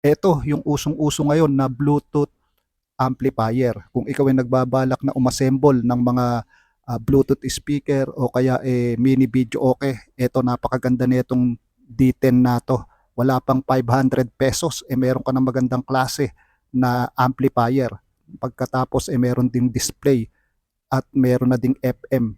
Eto yung usong-uso ngayon na Bluetooth amplifier. Kung ikaw ay nagbabalak na umassemble ng mga Bluetooth speaker o kaya mini video okay, eto napakaganda nitong D10 na to. Wala pang ₱500 meron ka ng magandang klase na amplifier. Pagkatapos meron ding display at meron na ding FM.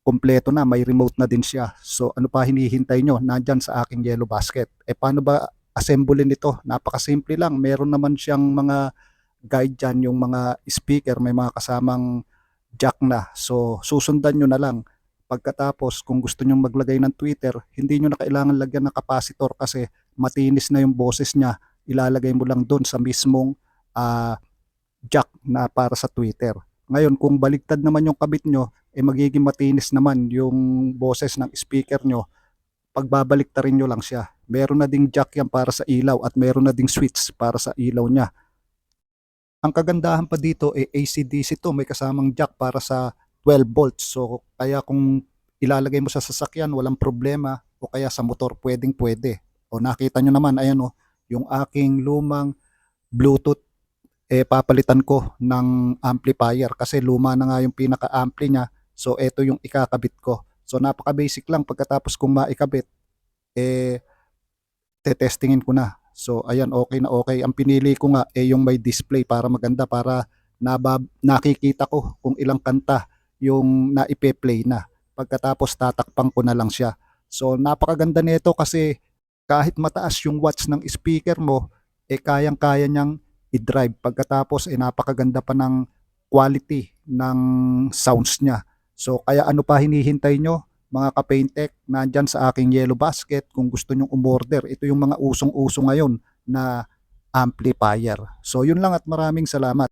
Kompleto na, may remote na din siya. So ano pa hinihintay nyo? Nandyan sa aking yellow basket. Paano ba assemblein ito? Napakasimple lang. Meron naman siyang mga guide dyan, yung mga speaker, may mga kasamang jack na. So susundan nyo na lang. Pagkatapos kung gusto nyo maglagay ng tweeter, hindi nyo na kailangan lagyan ng capacitor kasi matinis na yung boses niya. Ilalagay mo lang doon sa mismong jack na para sa tweeter. Ngayon kung baligtad naman yung kabit nyo, magiging matinis naman yung boses ng speaker nyo. Pagbabaliktarin nyo lang siya. Meron na ding jack yan para sa ilaw at meron na ding switch para sa ilaw niya. Ang kagandahan pa dito AC/DC to, may kasamang jack para sa 12 volts. So kaya kung ilalagay mo sa sasakyan, walang problema, o kaya sa motor, pwedeng-pwede. O nakita nyo naman, ayan o, yung aking lumang Bluetooth, papalitan ko ng amplifier kasi luma na nga yung pinaka-ampli niya. So ito yung ikakabit ko. So napaka-basic lang. Pagkatapos kung maikabit, tetestingin ko na. So ayan, okay na okay. Ang pinili ko nga yung may display para maganda, para nakikita ko kung ilang kanta yung naipe-play na. Pagkatapos tatakpan ko na lang siya. So napakaganda nito kasi kahit mataas yung watts ng speaker mo, kayang-kaya niyang i-drive. Pagkatapos napakaganda pa ng quality ng sounds niya. So kaya ano pa hinihintay nyo mga ka-Paintech? Nandyan sa aking yellow basket kung gusto nyong umorder. Ito yung mga usong-uso ngayon na amplifier. So yun lang at maraming salamat.